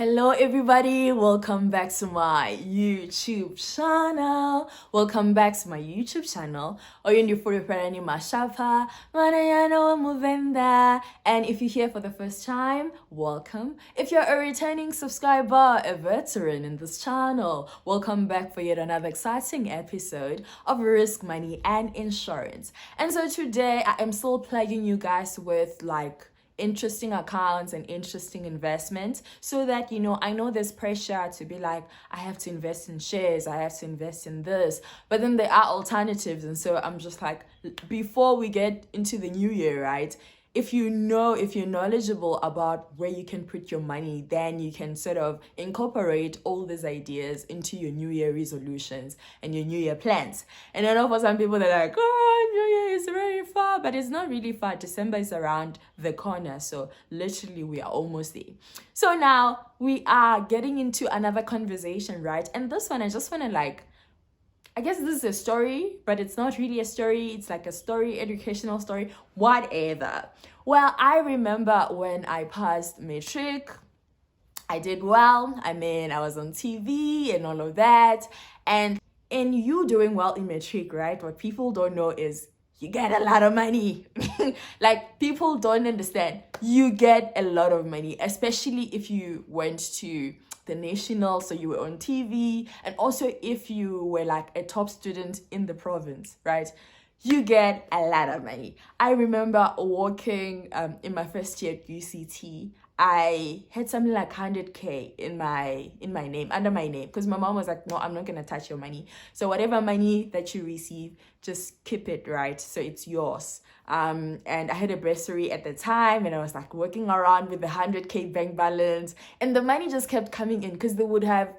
Hello everybody, welcome back to my YouTube channel. Welcome back to my YouTube channel. Oyundi Furiperani Mashapa, Manayano Muvenda. And if you're here for the first time, welcome. If you're a returning subscriber, a veteran in this channel, welcome back for yet another exciting episode of Risk Money and Insurance. And so today I am still plaguing you guys with interesting accounts and interesting investments so that I know there's pressure to be like, I have to invest in shares, I have to invest in this, but then there are alternatives. And so I'm just like, before we get into the new year, right, if you're knowledgeable about where you can put your money, then you can sort of incorporate all these ideas into your new year resolutions and your new year plans. And I know for some people they're like, oh, new year is very far, but it's not really far. December is around the corner, so literally we are almost there. So now we are getting into another conversation, right? And this one I just want to I guess this is a story, but it's not really a story. It's like a story, educational story, whatever. Well, I remember when I passed matric, I did well. I mean, I was on TV and all of that. And in you doing well in matric, right, what people don't know is you get a lot of money. Like, people don't understand. You get a lot of money, especially if you went to the national, so you were on TV, and also if you were like a top student in the province, right? You get a lot of money. I remember working in my first year at UCT. I had something like 100K in my name, under my name, because my mom was like, no, I'm not gonna touch your money. So whatever money that you receive, just keep it, right? So it's yours. And I had a bursary at the time, and I was like working around with the 100K bank balance, and the money just kept coming in because they would have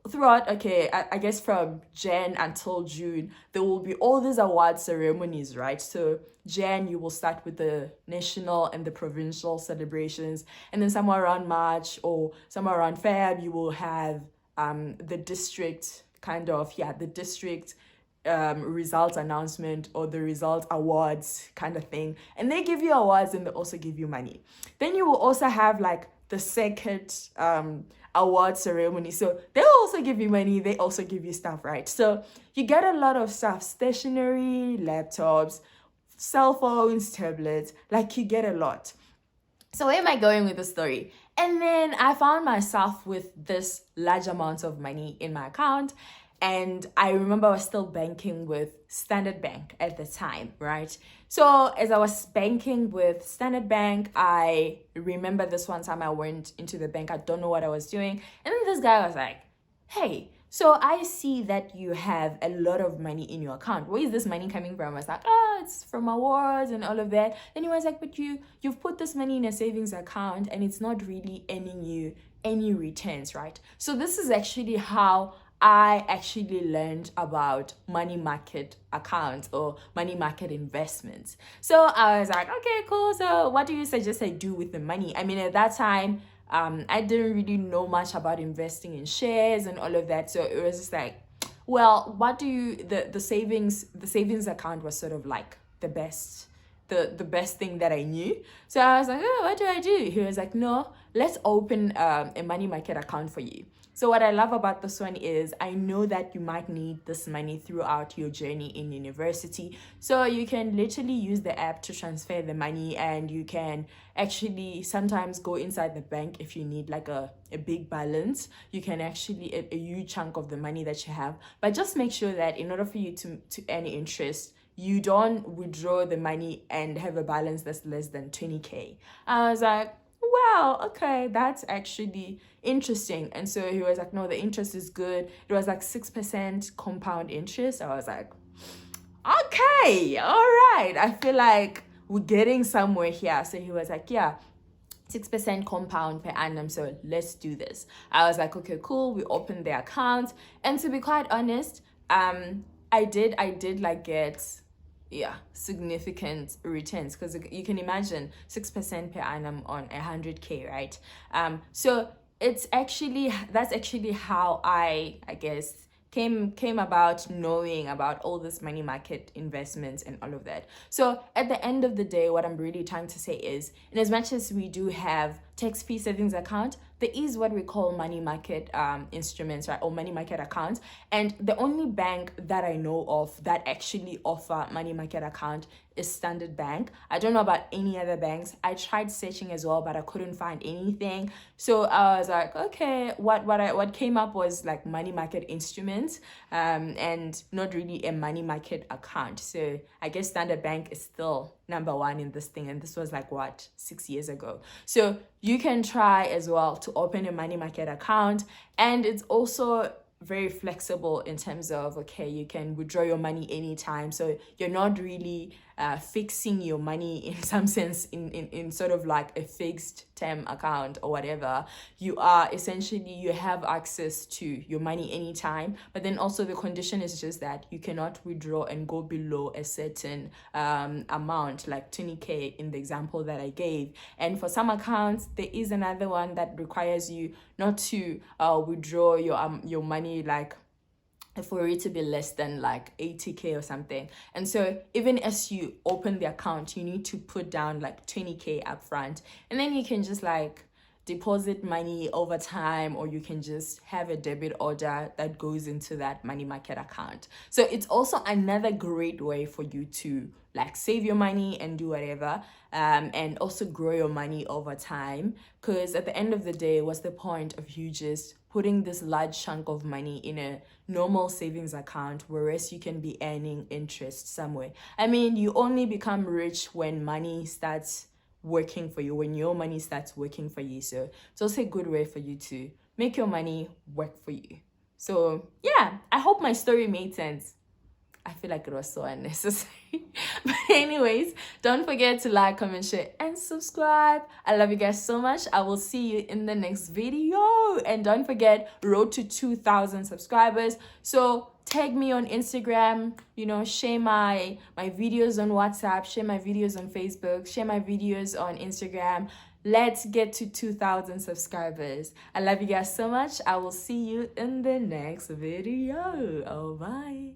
throughout, I guess from Jan until June, there will be all these award ceremonies, right? So Jan, you will start with the national and the provincial celebrations, and then somewhere around March or somewhere around Feb, you will have the district results announcement or the results awards kind of thing, and they give you awards and they also give you money. Then you will also have like the second award ceremony, so they'll also give you money, they also give you stuff, right? So you get a lot of stuff: stationery, laptops, cell phones, tablets, like you get a lot. So where am I going with the story? And then I found myself with this large amount of money in my account. And I remember I was still banking with Standard Bank at the time, right? So as I was banking with Standard Bank, I remember this one time I went into the bank. I don't know what I was doing. And then this guy was like, hey, so I see that you have a lot of money in your account. Where is this money coming from? I was like, oh, it's from awards and all of that. Then he was like, but you've put this money in a savings account and it's not really earning you any returns, right? So this is actually how I actually learned about money market accounts or money market investments. So I was like, okay, cool. So what do you suggest I do with the money? I mean, at that time, I didn't really know much about investing in shares and all of that. So it was just like, well, what do you, the savings account was sort of like the best thing that I knew. So I was like, oh, what do I do? He was like, no, let's open a money market account for you. So what I love about this one is I know that you might need this money throughout your journey in university. So you can literally use the app to transfer the money, and you can actually sometimes go inside the bank if you need like a big balance. You can actually a huge chunk of the money that you have. But just make sure that in order for you to earn interest, you don't withdraw the money and have a balance that's less than 20K. I was like, wow, okay, that's actually interesting. And so he was like, no, the interest is good. It was like 6% compound interest. I was like, okay, all right, I feel like we're getting somewhere here. So he was like, yeah, 6% compound per annum, so let's do this. I was like, okay, cool. We opened the account, and to be quite honest, I did like get significant returns, because you can imagine 6% per annum on 100K, right? So that's actually how I guess came about knowing about all this money market investments and all of that. So at the end of the day, what I'm really trying to say is, in as much as we do have tax-free savings account, there is what we call money market instruments, right, or money market accounts. And the only bank that I know of that actually offer money market account is Standard Bank. I don't know about any other banks. I tried searching as well, but I couldn't find anything. So I was like, okay, what came up was like money market instruments, and not really a money market account. So I guess Standard Bank is still number one in this thing, and this was like what, 6 years ago. So you can try as well to open a money market account, and it's also very flexible in terms of, okay, you can withdraw your money anytime, so you're not really fixing your money in some sense in sort of like a fixed term account or whatever. You are essentially, you have access to your money anytime, but then also the condition is just that you cannot withdraw and go below a certain amount, like 20k in the example that I gave. And for some accounts there is another one that requires you not to withdraw your money, like for it to be less than like 80k or something. And so even as you open the account, you need to put down like 20k up front, and then you can just like deposit money over time, or you can just have a debit order that goes into that money market account. So it's also another great way for you to like save your money and do whatever, and also grow your money over time. Because at the end of the day, what's the point of you just putting this large chunk of money in a normal savings account, whereas you can be earning interest somewhere? I mean, you only become rich when money starts working for you, when your money starts working for you. So it's also a good way for you to make your money work for you. So yeah, I hope my story made sense. I feel like it was so unnecessary. But anyways, don't forget to like, comment, share, and subscribe. I love you guys so much. I will see you in the next video. And don't forget, road to 2,000 subscribers. So tag me on Instagram, share my videos on WhatsApp, share my videos on Facebook, share my videos on Instagram. Let's get to 2,000 subscribers. I love you guys so much. I will see you in the next video. Oh, bye.